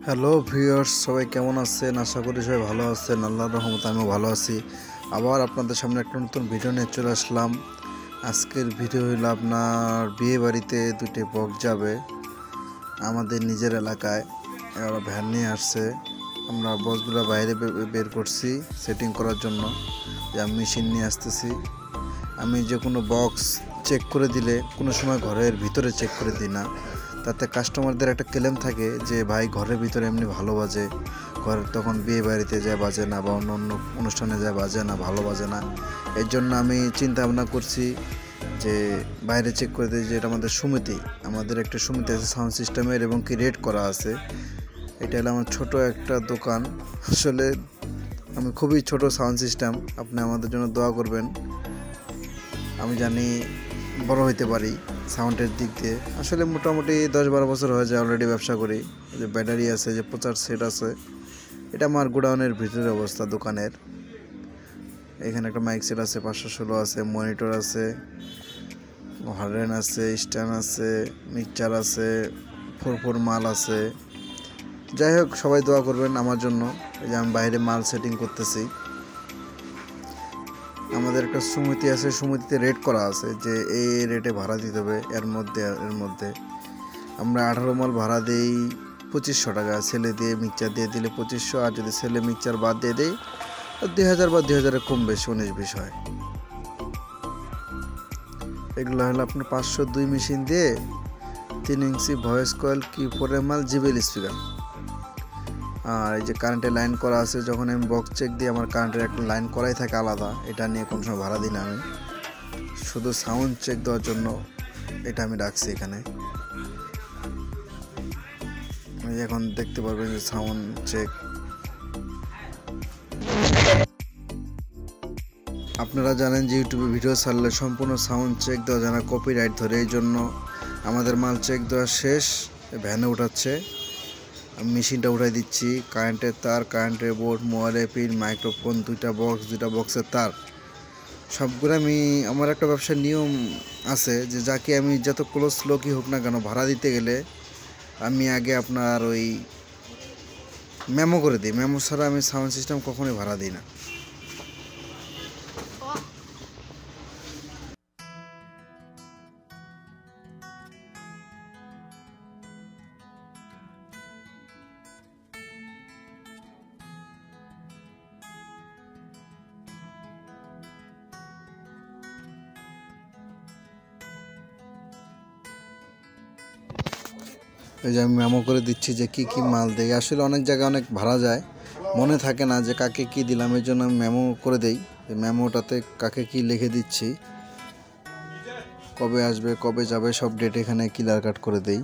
Hello viewers, সবাই কেমন আছেন? আশা করি সবাই ভালো আছেন। আল্লাহর রহমতে আমিও ভালো আছি। আবার আপনাদের সামনে একটা নতুন ভিডিও নিয়ে চলে আসলাম। আজকের ভিডিও হলো আপনার বিয়ে বাড়িতে দুটি বক্স যাবে আমাদের নিজের এলাকায়। ওরা ভ্যান নিয়ে আসছে। আমরা বক্সগুলো বাইরে বের করছি সেটিং করার জন্য। যে আমি মেশিন নিয়ে আসতেছি। আমি যে কোনো বক্স চেক করে দিলে কোনো সময় ঘরের ভিতরে চেক করে দিই না, তাতে কাস্টমারদের একটা ক্লেম থাকে যে ভাই ঘরের ভিতরে এমনি ভালো বাজে, ঘর তখন বিয়ে বাড়িতে যায় বাজে না, বা অন্য অন্য অনুষ্ঠানে যায় বাজে না, ভালো বাজে না। এর জন্য আমি চিন্তা ভাবনা করছি যে বাইরে চেক করে দিই। যে এটা আমাদের সমিতি, আমাদের একটা সমিতি আছে সাউন্ড সিস্টেমের, এবং কি রেট করা আছে। এটা হলো আমার ছোটো একটা দোকান। আসলে আমি খুবই ছোট সাউন্ড সিস্টেম, আপনি আমাদের জন্য দোয়া করবেন। আমি জানি বড় হইতে পারি সাউন্ডের দিক দিয়ে। আসলে মোটামুটি 10-12 বছর হয়ে যায় অলরেডি ব্যবসা করি। যে ব্যাটারি আছে, যে 50 সেট আছে, এটা আমার গোডাউনের ভিতরের অবস্থা দোকানের। এখানে একটা মাইক সেট আছে, 516 আছে, মনিটর আছে, হর্ন আছে, স্ট্যান্ড আছে, মিক্সচার আছে, 4 মাল আছে। যাই হোক, সবাই দোয়া করবেন আমার জন্য। এই যে আমি বাইরে মাল সেটিং করতেছি। আমাদের একটা সমিতি আছে, সমিতিতে রেট করা আছে যে এই রেটে ভাড়া দিতে হবে। এর মধ্যে আমরা 18 মাল ভাড়া দিই 2500 টাকা। ছেলে দিয়ে মিক্সচার দিয়ে দিলে 2500, আর যদি ছেলে মিক্সচার বাদ দিয়ে দেয় 2000 বা 2000 কম বেশি 19-20 হয়। এগুলো হলো আপনার 502 মেশিন দিয়ে 3 ইঞ্চি ভয়েস কয়েল, কি4 মাল জিবেল স্পিকার। আর এই যে কারেন্টের লাইন করা আছে, যখন আমি বক্স চেক দিই আমার কারেন্টের একটা লাইন করাই থাকে আলাদা। এটা নিয়ে কোনো সময় ভাড়া দিই না আমি, শুধু সাউন্ড চেক দেওয়ার জন্য এটা আমি রাখছি এখানে। এখন দেখতে পারবেন যে সাউন্ড চেক। আপনারা জানেন যে ইউটিউবে ভিডিও ছাড়লে সম্পূর্ণ সাউন্ড চেক দেওয়া যায় না, কপিরাইট ধরে। এই জন্য আমাদের মাল চেক দেওয়া শেষ, ভ্যানে উঠাচ্ছে, আমি মেশিনটা উঠাই দিচ্ছি। কারেন্টের তার, কারেন্টের বোর্ড, মোবাইলের পিন, মাইক্রোফোন, দুইটা বক্সের তার, সবগুলো আমি, আমার একটা ব্যবসার নিয়ম আছে যে যাকে আমি যত ক্লোজ লোকই হোক না কেন ভাড়া দিতে গেলে আমি আগে আপনার ওই মেমো করে দিই। মেমো ছাড়া আমি সাউন্ড সিস্টেম কখনোই ভাড়া দিই না। এই যে আমি মেমো করে দিচ্ছি যে কি কি মাল দেয়। আসলে অনেক জায়গায় অনেক ভাড়া যায়, মনে থাকে না যে কাকে কি দিলাম। এই জন্য আমি মেমো করে দেই। মেমোটাতে কাকে কি লিখে দিচ্ছি, কবে আসবে, কবে যাবে, সব ডেট এখানে ক্লিয়ার কাট করে দেই।